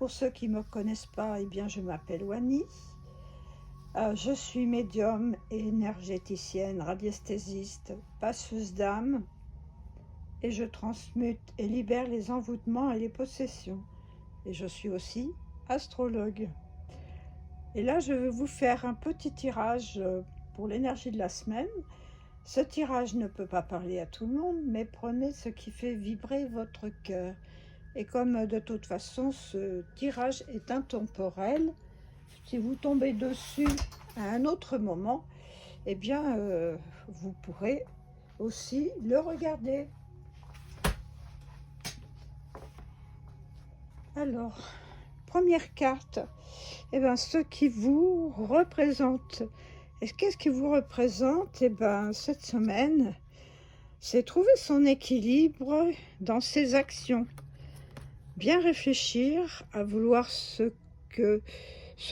Pour ceux qui ne me connaissent pas, eh bien, je m'appelle Wani. Je suis médium et énergéticienne, radiesthésiste, passeuse d'âme, et je transmute et libère les envoûtements et les possessions. Et je suis aussi astrologue. Et là, je vais vous faire un petit tirage pour l'énergie de la semaine. Ce tirage ne peut pas parler à tout le monde, mais prenez ce qui fait vibrer votre cœur. Et comme de toute façon, ce tirage est intemporel, si vous tombez dessus à un autre moment, eh bien, vous pourrez aussi le regarder. Alors, première carte, eh bien, ce qui vous représente. Et qu'est-ce qui vous représente? Eh bien, cette semaine, c'est trouver son équilibre dans ses actions. Bien réfléchir à vouloir ce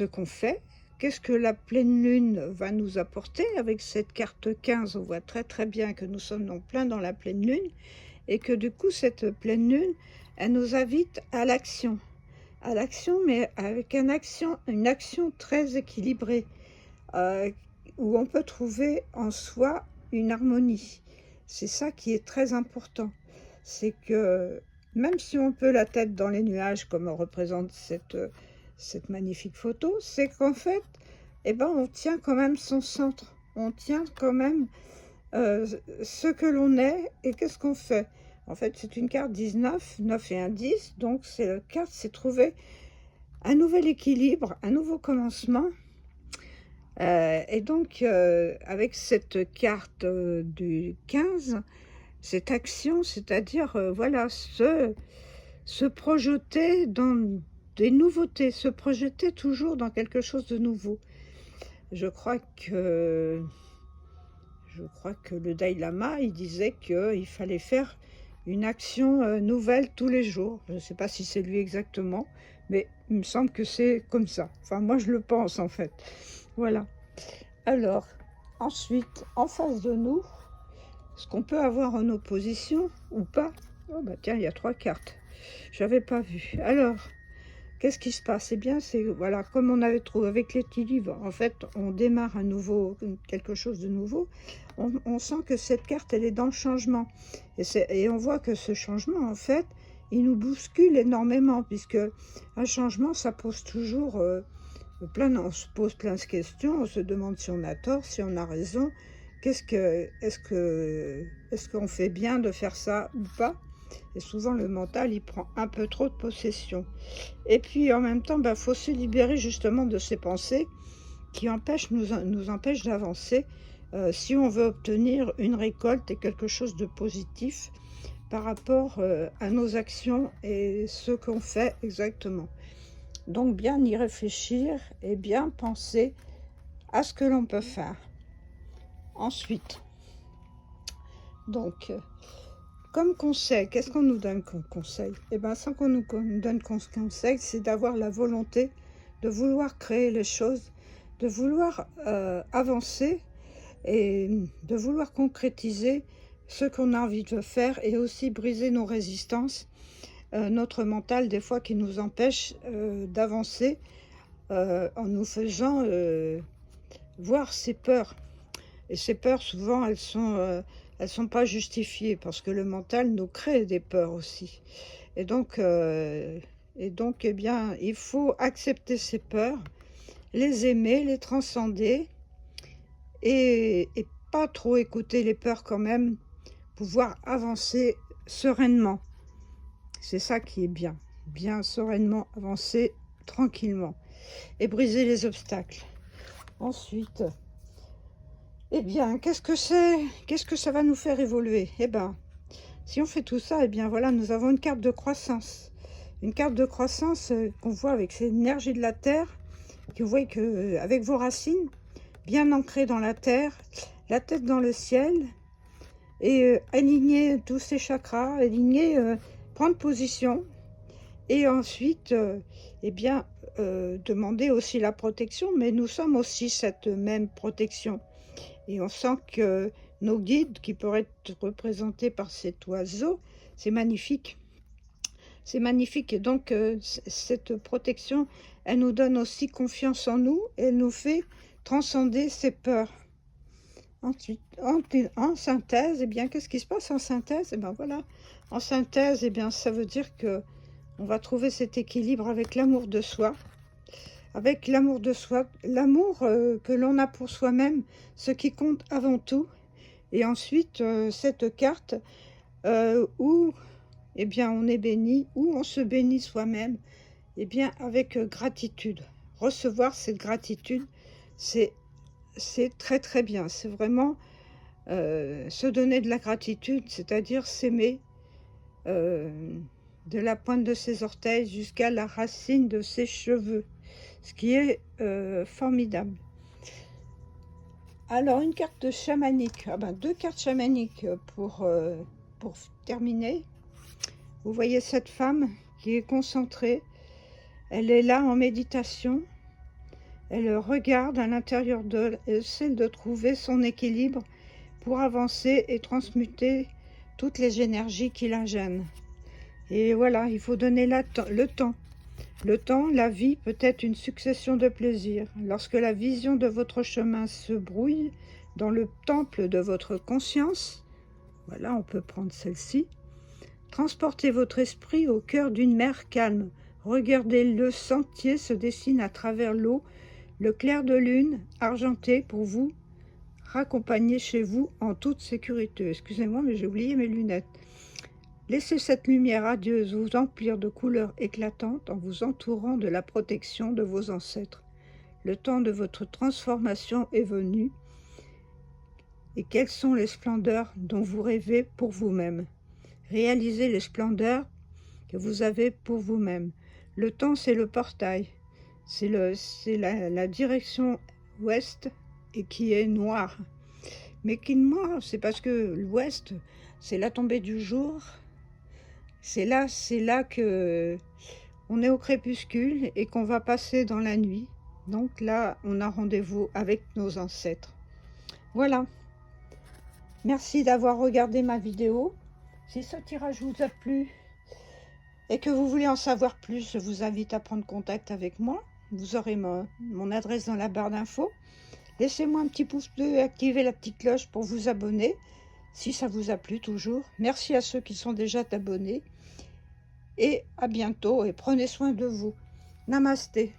qu'on fait. Qu'est-ce que la pleine lune va nous apporter? Avec cette carte 15, on voit très très bien que nous sommes en plein dans la pleine lune et que du coup cette pleine lune, elle nous invite à l'action. À l'action, mais avec une action très équilibrée, où on peut trouver en soi une harmonie. C'est ça qui est très important. C'est que même si on peut la tête dans les nuages, comme représente cette magnifique photo, c'est qu'en fait, eh ben, on tient quand même son centre. On tient quand même ce que l'on est et qu'est-ce qu'on fait. En fait, c'est une carte 19, 9 et un 10, donc la carte, c'est trouver un nouvel équilibre, un nouveau commencement. Et donc, avec cette carte du 15, cette action, c'est-à-dire, voilà, se projeter dans des nouveautés, se projeter toujours dans quelque chose de nouveau. Je crois que le Dalai Lama, il disait qu'il fallait faire une action nouvelle tous les jours. Je ne sais pas si c'est lui exactement, mais il me semble que c'est comme ça. Enfin, moi, je le pense, en fait. Voilà. Alors, ensuite, en face de nous, ce qu'on peut avoir en opposition ou pas. Oh, bah tiens, il y a 3 cartes. Je n'avais pas vu. Alors, qu'est-ce qui se passe? Eh bien, c'est, voilà, comme on avait trouvé avec l'équilibre, en fait, on démarre quelque chose de nouveau. On sent que cette carte, elle est dans le changement. Et on voit que ce changement, en fait, il nous bouscule énormément, puisque un changement, ça pose toujours on se pose plein de questions, on se demande si on a tort, si on a raison, est-ce qu'on fait bien de faire ça ou pas? Et souvent le mental, il prend un peu trop de possession. Et puis en même temps, faut se libérer justement de ces pensées qui nous empêchent d'avancer si on veut obtenir une récolte et quelque chose de positif par rapport à nos actions et ce qu'on fait exactement. Donc bien y réfléchir et bien penser à ce que l'on peut faire. Ensuite, donc, comme conseil, qu'est-ce qu'on nous donne comme conseil? Eh bien, ce qu'on nous donne comme conseil, c'est d'avoir la volonté de vouloir créer les choses, de vouloir avancer et de vouloir concrétiser ce qu'on a envie de faire et aussi briser nos résistances, notre mental des fois qui nous empêche d'avancer en nous faisant voir ses peurs. Et ces peurs, souvent, elles sont pas justifiées parce que le mental nous crée des peurs aussi. Et donc, eh bien, il faut accepter ces peurs, les aimer, les transcender et pas trop écouter les peurs quand même, pouvoir avancer sereinement. C'est ça qui est bien. Bien sereinement avancer tranquillement et briser les obstacles. Ensuite, eh bien, qu'est-ce que c'est? Qu'est-ce que ça va nous faire évoluer? Eh bien, si on fait tout ça, eh bien voilà, nous avons une carte de croissance. Une carte de croissance qu'on voit avec cette énergie de la terre, que vous voyez que avec vos racines, bien ancrées dans la terre, la tête dans le ciel, et aligner tous ces chakras, aligner, prendre position, et ensuite, eh bien, demander aussi la protection, mais nous sommes aussi cette même protection. Et on sent que nos guides, qui pourraient être représentés par cet oiseau, c'est magnifique. C'est magnifique. Et donc, cette protection, elle nous donne aussi confiance en nous. Et elle nous fait transcender ses peurs. Ensuite, en synthèse, eh bien, qu'est-ce qui se passe en synthèse? Eh bien, voilà. En synthèse, eh bien, ça veut dire que on va trouver cet équilibre avec l'amour de soi. Avec l'amour de soi, l'amour que l'on a pour soi-même, ce qui compte avant tout. Et ensuite, cette carte où eh bien, on est béni, où on se bénit soi-même, eh bien, avec gratitude. Recevoir cette gratitude, c'est très très bien. C'est vraiment se donner de la gratitude, c'est-à-dire s'aimer de la pointe de ses orteils jusqu'à la racine de ses cheveux, ce qui est formidable. Alors, une carte chamanique, deux cartes chamaniques pour terminer. Vous voyez cette femme qui est concentrée, elle est là en méditation, elle regarde à l'intérieur d'elle, elle essaie de trouver son équilibre pour avancer et transmuter toutes les énergies qui la gênent. Et voilà, il faut donner le temps. Le temps, la vie peut être une succession de plaisirs. Lorsque la vision de votre chemin se brouille dans le temple de votre conscience, voilà, on peut prendre celle-ci, transportez votre esprit au cœur d'une mer calme. Regardez le sentier se dessine à travers l'eau, le clair de lune argenté pour vous raccompagner chez vous en toute sécurité. Excusez-moi, mais j'ai oublié mes lunettes. Laissez cette lumière radieuse vous emplir de couleurs éclatantes en vous entourant de la protection de vos ancêtres. Le temps de votre transformation est venu. Et quelles sont les splendeurs dont vous rêvez pour vous-même? Réalisez les splendeurs que vous avez pour vous-même. Le temps, c'est le portail. C'est la direction ouest et qui est noire. Mais qui est noire, c'est parce que l'ouest, c'est la tombée du jour. C'est là que on est au crépuscule et qu'on va passer dans la nuit. Donc là, on a rendez-vous avec nos ancêtres. Voilà. Merci d'avoir regardé ma vidéo. Si ce tirage vous a plu et que vous voulez en savoir plus, je vous invite à prendre contact avec moi. Vous aurez mon adresse dans la barre d'infos. Laissez-moi un petit pouce bleu et activez la petite cloche pour vous abonner, si ça vous a plu toujours. Merci à ceux qui sont déjà abonnés. Et à bientôt et prenez soin de vous. Namasté.